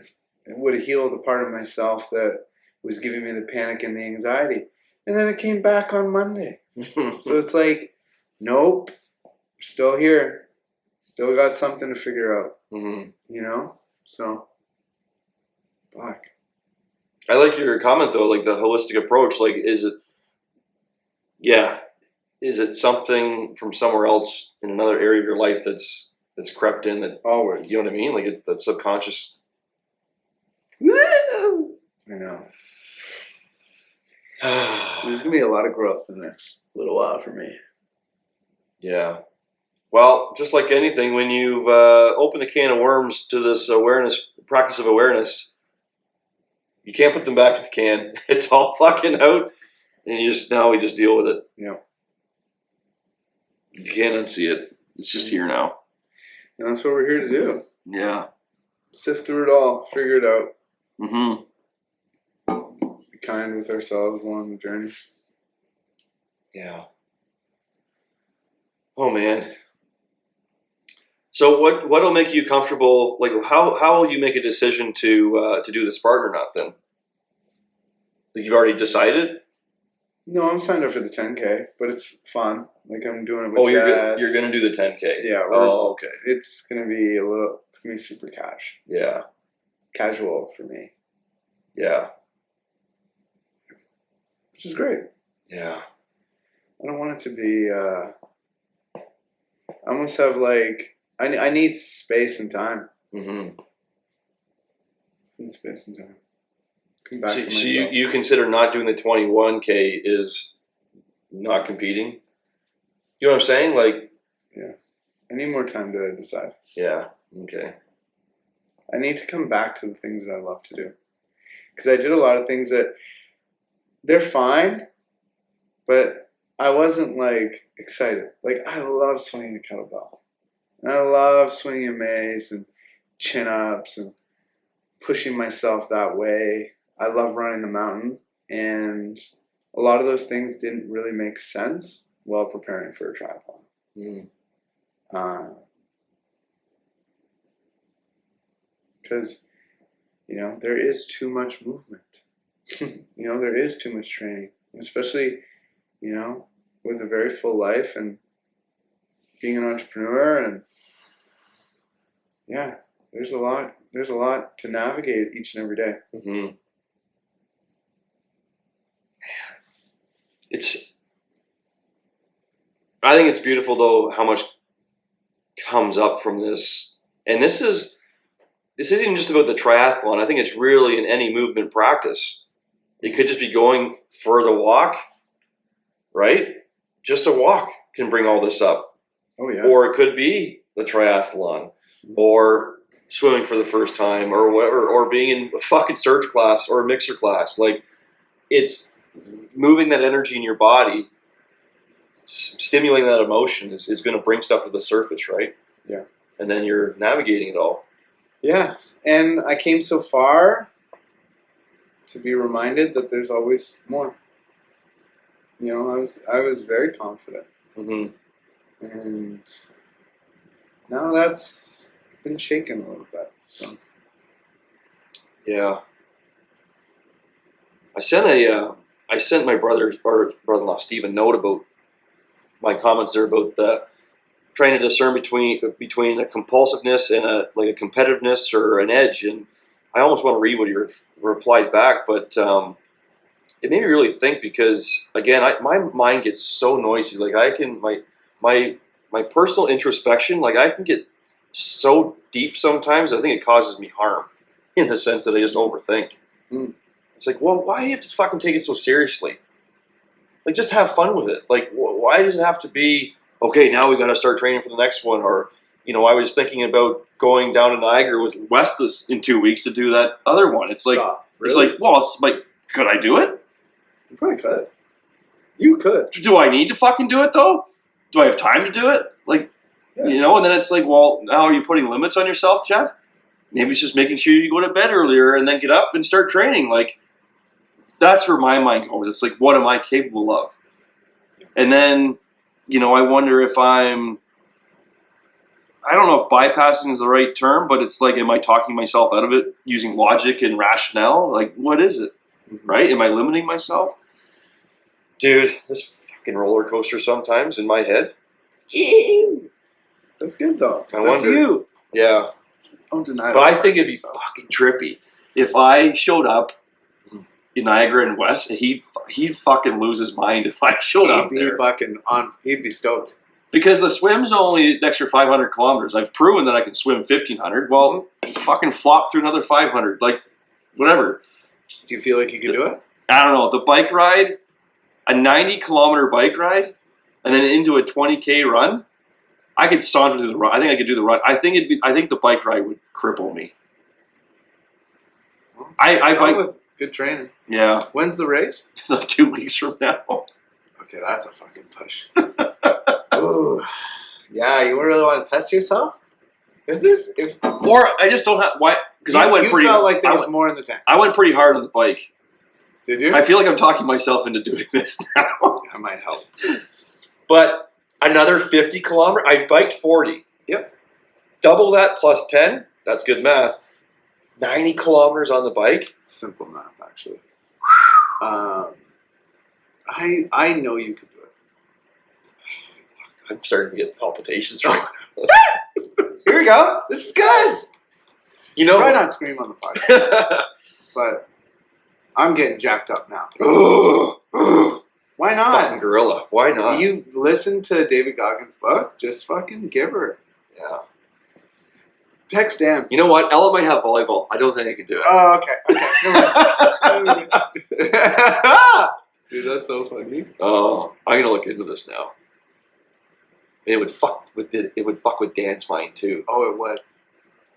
would have healed a part of myself that was giving me the panic and the anxiety. And then it came back on Monday. So it's like, nope, we're still here. Still got something to figure out. Mm-hmm. So, fuck. I like your comment though, like the holistic approach. Like, is it something from somewhere else in another area of your life that's crept in that always, you know what I mean? Like that subconscious. I know. There's gonna be a lot of growth in the next little while for me. Yeah. Well, just like anything, when you've opened the can of worms to this practice of awareness, you can't put them back in the can. It's all fucking out, and we just deal with it. Yeah. You can't unsee it. It's just here now. And that's what we're here to do. Yeah. Sift through it all, figure it out. Mm-hmm. Be kind with ourselves along the journey. Yeah. Oh man. So what'll make you comfortable? Like how will you make a decision to do the Spartan or not? Then, like you've already decided. No, I'm signed up for the 10K, but it's fun. Like I'm doing it with Jess. You're gonna do the 10K. Yeah. Okay. It's gonna be super Yeah. casual for me, Yeah. which is great. Yeah. I don't want it to be. I almost have like I need space and time. Mm-hmm. I need space and time. Come back So, to myself. so you consider not doing the 21K is not competing? You know what I'm saying? Like, Yeah. I need more time to decide. yeah. Okay. I need to come back to the things that I love to do. Because I did a lot of things that they're fine, but I wasn't like excited. Like I love swinging a kettlebell. And I love swinging a mace and chin ups and pushing myself that way. I love running the mountain. And a lot of those things didn't really make sense while preparing for a triathlon. Because, there is too much movement. There is too much training, especially, with a very full life and being an entrepreneur. And yeah, there's a lot to navigate each and every day. Mm-hmm. I think it's beautiful though how much comes up from this, and this isn't even just about the triathlon. I think it's really in any movement practice. It could just be going for the walk, right? Just a walk can bring all this up. Oh yeah. Or it could be the triathlon, or swimming for the first time, or whatever, or being in a fucking surge class or a mixer class. Like, it's moving that energy in your body, stimulating that emotion is going to bring stuff to the surface, right? Yeah. And then you're navigating it all. Yeah. And I came so far to be reminded that there's always more. I was very confident. Mm-hmm. And now that's been shaken a little bit. So yeah. I sent my brother-in-law Steve a note about my comments there about trying to discern between a compulsiveness and a competitiveness or an edge, and I almost want to read what you replied back, but it made me really think, because again, my mind gets so noisy. Like I can my personal introspection, like I can get so deep sometimes. I think it causes me harm in the sense that I just overthink. Mm. It's like, well, why do you have to fucking take it so seriously? Like, just have fun with it. Like, why does it have to be, okay, now we got to start training for the next one? Or, I was thinking about going down to Niagara with Wes in 2 weeks to do that other one. It's like, Stop. Really? It's like, well, it's like, could I do it? You probably could. You could. Do I need to fucking do it, though? Do I have time to do it? Like, yeah. And then it's like, well, now are you putting limits on yourself, Jeff? Maybe it's just making sure you go to bed earlier and then get up and start training. Like, that's where my mind goes. It's like, what am I capable of? And then, I wonder if I don't know if bypassing is the right term, but it's like, am I talking myself out of it using logic and rationale? Like, what is it? Mm-hmm. Right? Am I limiting myself? Dude, this fucking roller coaster sometimes in my head. That's good, though. I That's wonder. you. Yeah. Don't deny But that. I think it'd be fucking trippy if I showed up in Niagara and West. He'd fucking lose his mind if I showed up there. He'd be stoked. Because the swim's only an extra 500 kilometers. I've proven that I can swim 1,500. Well, fucking flop through another 500. Like, whatever. Do you feel like you can do it? I don't know. The bike ride, a 90-kilometer bike ride, and then into a 20K run, I could saunter to the run. I think I could do the run. I think the bike ride would cripple me. Well, I bike with good training. Yeah. When's the race? It's like 2 weeks from now. Okay, that's a fucking push. Ooh. Yeah, you really want to test yourself? Or I just don't have why, because I went pretty. You felt like there was more in the tank. I went pretty hard on the bike. Did you? I feel like I'm talking myself into doing this now. That might help. But another 50 kilometer. I biked 40. Yep. Double that plus 10. That's good math. 90 kilometers on the bike. Simple math, actually. I know you could do it. I'm starting to get palpitations right now. Here we go. This is good. You know, Try not scream on the podcast, but I'm getting jacked up now. Why not? Fucking gorilla. Why not? You listen to David Goggins' book. Just fucking give her. Yeah. Text Dan. You know what? Ella might have volleyball. I don't think I can do it. Oh, okay. Dude, that's so funny. Oh, I'm gonna look into this now. It would fuck with Dan's mind too. Oh, it would.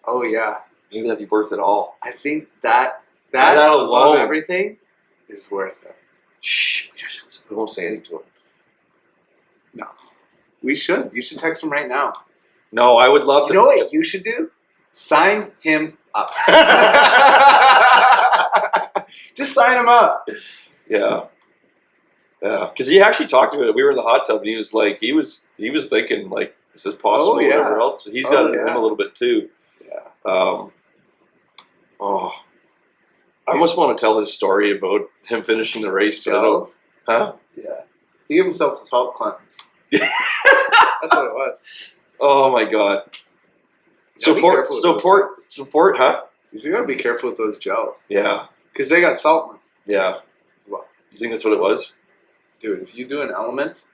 Oh, yeah. Maybe that'd be worth it all. I think that alone, above everything is worth it. Shh. I won't say anything to him. No. We should. You should text him right now. No, I would love to. You know what you should do? Sign him up. Just sign him up. Yeah. Yeah. Because he actually talked about it. We were in the hot tub and he was like, he was thinking like, is this possible? Oh, yeah. Whatever else. So he's got it in him a little bit too. Yeah. I almost want to tell his story about him finishing the race, but I don't. Gels? Huh? Yeah. He gave himself a salt cleanse. That's what it was. Oh my god. Support, huh? You gotta be careful with those gels. Yeah. Because they got salt in them Yeah. as well. You think that's what it was? Dude, if you do an element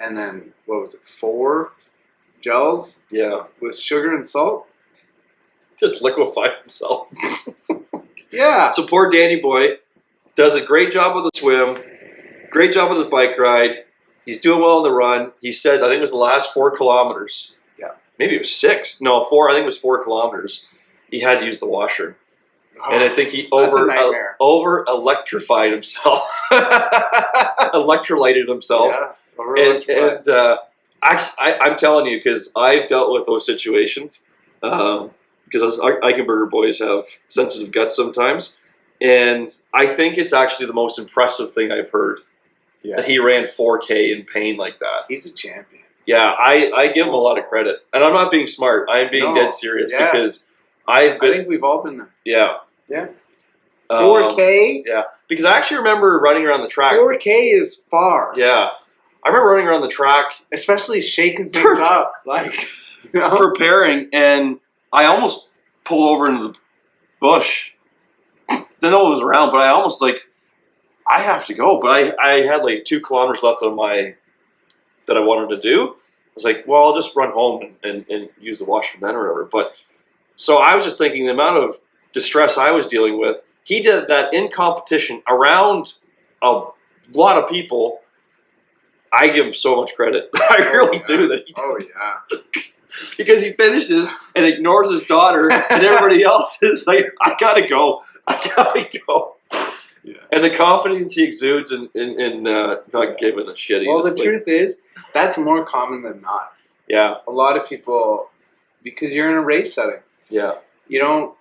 and then, 4 gels Yeah. with sugar and salt? Just liquefy himself. Yeah. So poor Danny boy does a great job with the swim, great job with the bike ride. He's doing well on the run. He said, I think it was the last 4 kilometers. Yeah. Maybe it was 6. No, 4. I think it was 4 kilometers. He had to use the washer. And I think he over electrified himself. Electrolyted himself. Yeah. And actually, I'm telling you, because I've dealt with those situations. Because us Eichenberger boys have sensitive guts sometimes. And I think it's actually the most impressive thing I've heard. Yeah. That he ran 4K in pain like that. He's a champion. Yeah, I give him a lot of credit. And I'm not being smart. I'm being dead serious because I think we've all been there. Yeah. Yeah. 4K? Yeah. Because I actually remember running around the track. 4K is far. Yeah. I remember running around the track. Especially shaking things up. Like, you know? Preparing, and I almost pulled over into the bush. Didn't know what was around, but I almost I have to go. But I had 2 kilometers left on that I wanted to do. I was like, well, I'll just run home and use the washroom then or whatever. But so I was just thinking the amount of distress I was dealing with. He did that in competition around a lot of people. I give him so much credit. I really do. That he did. Oh, yeah. Because he finishes and ignores his daughter, and everybody else is like, I gotta go. Yeah. And the confidence he exudes in not giving a shit. Well, the truth is, that's more common than not. Yeah. A lot of people, because you're in a race setting. Yeah. You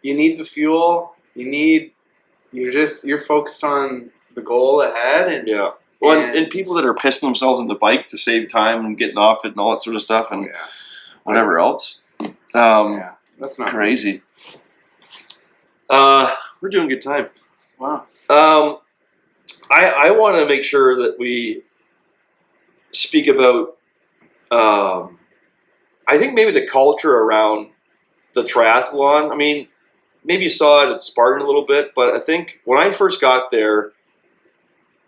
need the fuel. You're focused on the goal ahead. And yeah. Well, and people that are pissing themselves on the bike to save time and getting off it and all that sort of stuff and whatever else. That's not crazy. We're doing good time. Wow. I want to make sure that we speak about, I think maybe the culture around the triathlon. I mean, maybe you saw it at Spartan a little bit, but I think when I first got there,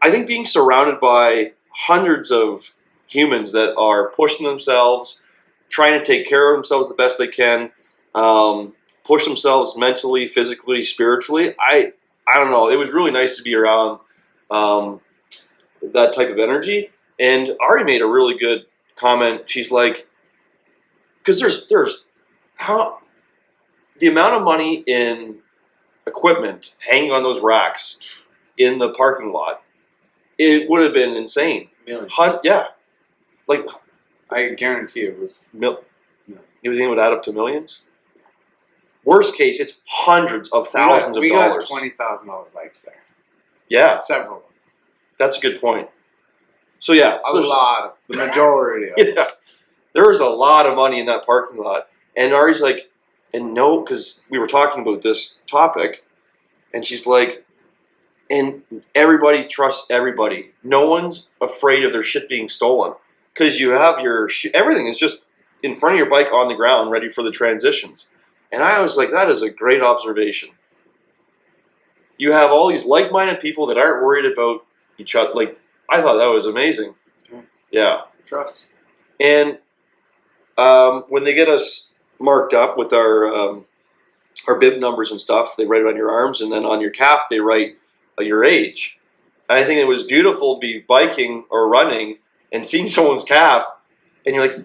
I think being surrounded by hundreds of humans that are pushing themselves, trying to take care of themselves the best they can, push themselves mentally, physically, spiritually. I don't know. It was really nice to be around that type of energy. And Ari made a really good comment. She's like, because there's how the amount of money in equipment hanging on those racks in the parking lot, it would have been insane. Millions. Yeah. Like, I guarantee it was. You think it would add up to millions? Worst case, it's hundreds of thousands of dollars. We got $20,000 bikes there. Yeah. Several of them. That's a good point. So, yeah. A lot. The majority of them. Yeah. There was a lot of money in that parking lot. And Ari's like, and no, because we were talking about this topic, and she's like, and everybody trusts everybody. No one's afraid of their shit being stolen because you have your everything is just in front of your bike on the ground, ready for the transitions. And I was like, that is a great observation. You have all these like-minded people that aren't worried about each other. Like, I thought that was amazing. Yeah. Trust. And when they get us marked up with our bib numbers and stuff, they write it on your arms, and then on your calf they write your age. And I think it was beautiful to be biking or running and seeing someone's calf, and you're like,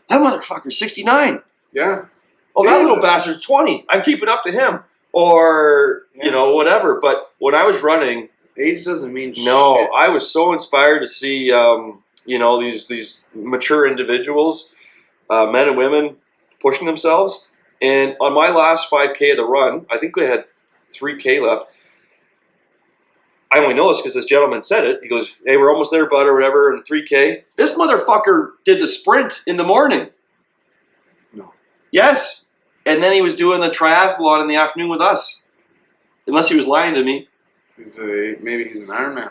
that motherfucker's 69. Yeah. Oh, that little bastard's 20. I'm keeping up to him. Or, whatever. But when I was running... Age doesn't mean shit. No, I was so inspired to see, these mature individuals, men and women, pushing themselves. And on my last 5K of the run, I think we had 3K left. I only know this because this gentleman said it. He goes, hey, we're almost there, bud, or whatever, and 3K. This motherfucker did the sprint in the morning. No. Yes. And then he was doing the triathlon in the afternoon with us. Unless he was lying to me. Maybe he's an Ironman.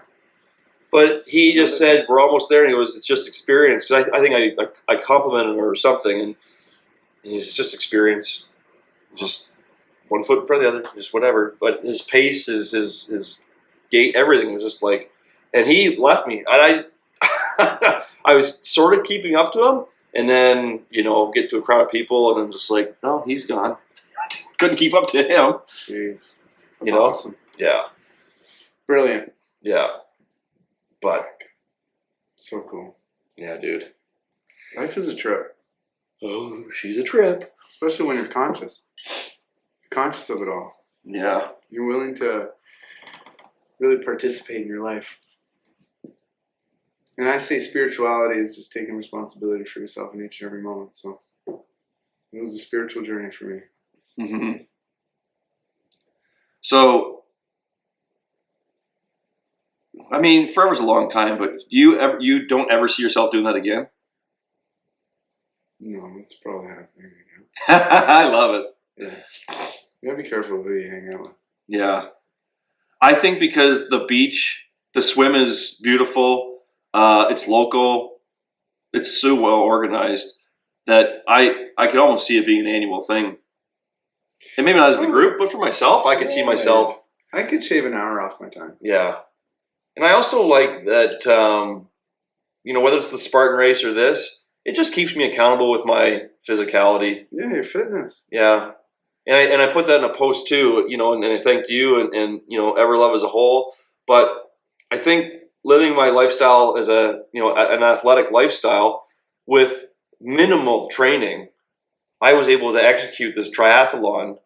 But he just said, we're almost there. And he goes, it's just experience. Because I think I complimented him or something. And he's just experience. Just one foot in front of the other. Just whatever. But his pace, his gait, everything was just like... And he left me. And I was sort of keeping up to him. And then, get to a crowd of people, and I'm just like, no, he's gone. Couldn't keep up to him. Jeez. That's awesome. Yeah. Brilliant. Yeah. But. So cool. Yeah, dude. Life is a trip. Oh, she's a trip. Especially when you're conscious. Conscious of it all. Yeah. You're willing to really participate in your life. And I say spirituality is just taking responsibility for yourself in each and every moment. So it was a spiritual journey for me. Mm-hmm. So, I mean, forever's a long time, but you don't ever see yourself doing that again? No, that's probably happening again. I love it. Yeah. You gotta be careful who you hang out with. Yeah. I think because the beach, the swim is beautiful. It's local. It's so well organized that I could almost see it being an annual thing. And maybe not as the group, but for myself, I could see myself. I could shave an hour off my time. Yeah. And I also like that, whether it's the Spartan race or this, it just keeps me accountable with my physicality. Yeah, your fitness. Yeah. And I put that in a post too, and I thanked you and Everlove as a whole. But I think living my lifestyle as an athletic lifestyle with minimal training, I was able to execute this triathlon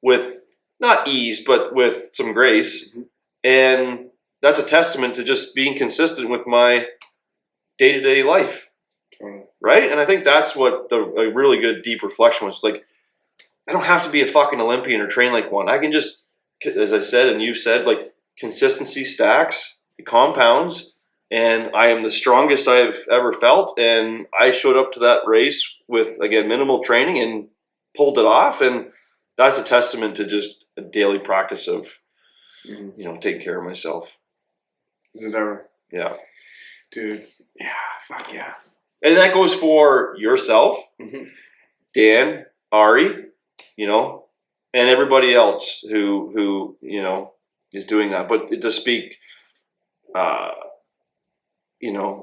with not ease, but with some grace. Mm-hmm. And that's a testament to just being consistent with my day-to-day life. Totally. Right? And I think that's what a really good deep reflection was. Like, I don't have to be a fucking Olympian or train like one. I can just, as I said and you've said, like, consistency stacks. It compounds, and I am the strongest I've ever felt. And I showed up to that race with, again, minimal training and pulled it off. And that's a testament to just a daily practice of, taking care of myself. Is it ever? Yeah. Dude. Yeah. Fuck yeah. And that goes for yourself, Dan, Ari, and everybody else who is doing that. But to speak,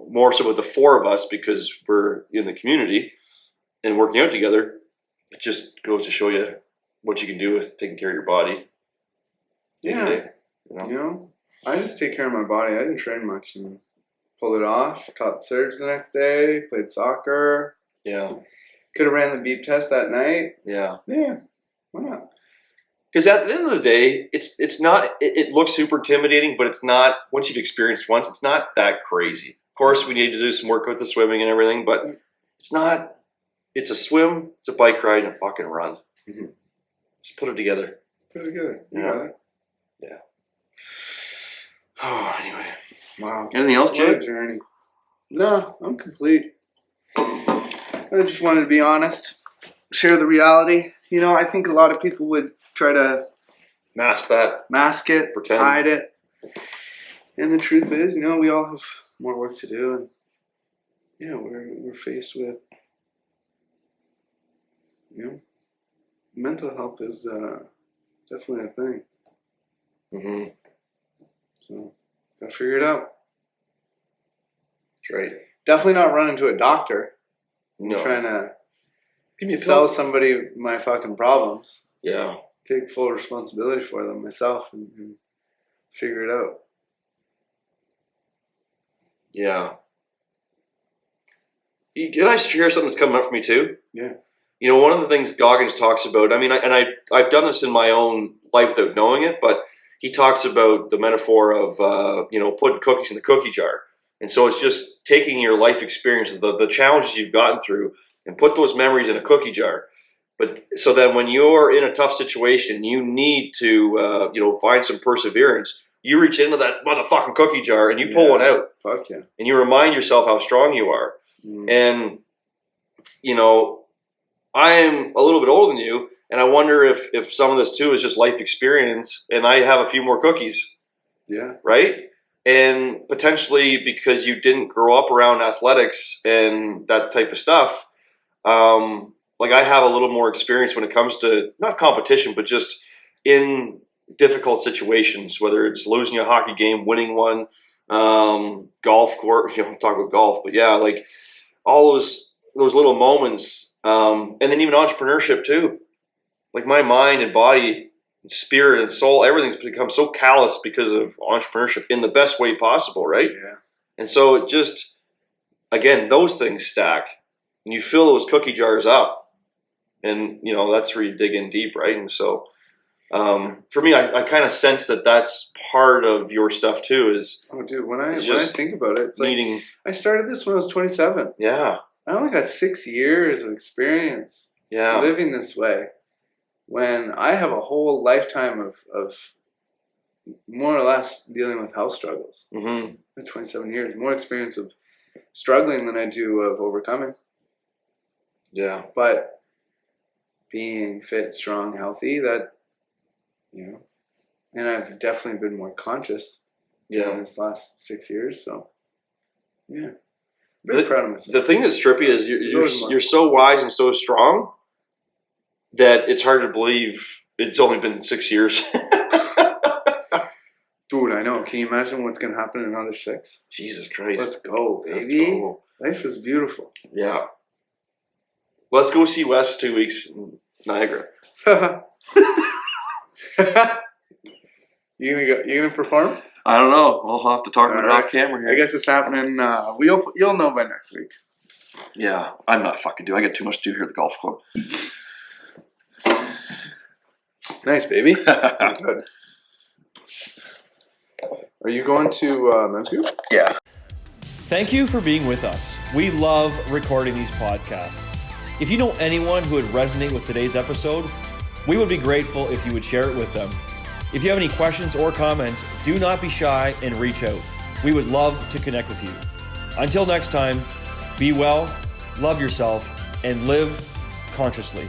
more so with the four of us because we're in the community and working out together, it just goes to show you what you can do with taking care of your body. Yeah. I just take care of my body. I didn't train much and pulled it off. Taught the surge the next day, played soccer. Yeah. Could have ran the beep test that night. Yeah. Yeah. Why not? Because at the end of the day, it's not. It looks super intimidating, but it's not. Once you've experienced once, it's not that crazy. Of course, we need to do some work with the swimming and everything, but it's not. It's a swim, it's a bike ride, and a fucking run. Mm-hmm. Just put it together. Put it together. You got it. Yeah. Oh, anyway. Wow. Anything else, Jay? What a journey. No, I'm complete. I just wanted to be honest, share the reality. I think a lot of people would try to mask it, pretend, hide it. And the truth is, we all have more work to do, and we're faced with, mental health is definitely a thing. Mm-hmm. So, gotta figure it out. That's right. Definitely not run into a doctor. No. Trying to Give me a sell pill. somebody my fucking problems. Yeah. Take full responsibility for them myself and figure it out. Yeah. Can I share something that's coming up for me too? Yeah. One of the things Goggins talks about, I've done this in my own life without knowing it, but he talks about the metaphor of, putting cookies in the cookie jar. And so it's just taking your life experiences, the challenges you've gotten through, and put those memories in a cookie jar. But so then when you're in a tough situation, you need to, find some perseverance. You reach into that motherfucking cookie jar and you pull one out. Fuck yeah. And you remind yourself how strong you are. And, I'm a little bit older than you, and I wonder if some of this too is just life experience, and I have a few more cookies. Yeah. Right? And potentially because you didn't grow up around athletics and that type of stuff, I have a little more experience when it comes to not competition, but just in difficult situations, whether it's losing a hockey game, winning one, golf court, talk about golf, but yeah, all those little moments, and then even entrepreneurship too. Like my mind and body and spirit and soul, everything's become so callous because of entrepreneurship in the best way possible, right? Yeah. And so it just, again, those things stack, and you fill those cookie jars up, and that's where you dig in deep, right? And so for me, I kind of sense that that's part of your stuff too. Is when I think about it, it's needing. I started this when I was 27. Yeah. I only got 6 years of experience living this way, when I have a whole lifetime of more or less dealing with health struggles. Mm-hmm. 27 years, more experience of struggling than I do of overcoming. Yeah. But being fit, strong, healthy, that, and I've definitely been more conscious in this last 6 years. So, yeah. Very proud of myself. The thing that's trippy is you're so wise and so strong that it's hard to believe it's only been 6 years. Dude, I know. Can you imagine what's going to happen in another 6? Jesus Christ. Let's go, baby. Let's go. Life is beautiful. Yeah. Let's go see Wes 2 weeks in Niagara. You gonna perform? I don't know. We'll have to talk about it off camera here. I guess it's happening. You'll know by next week. Yeah, I'm not fucking due. I got too much to do here at the golf club. Nice, baby. Good. Are you going to men's group? Yeah. Thank you for being with us. We love recording these podcasts. If you know anyone who would resonate with today's episode, we would be grateful if you would share it with them. If you have any questions or comments, do not be shy and reach out. We would love to connect with you. Until next time, be well, love yourself, and live consciously.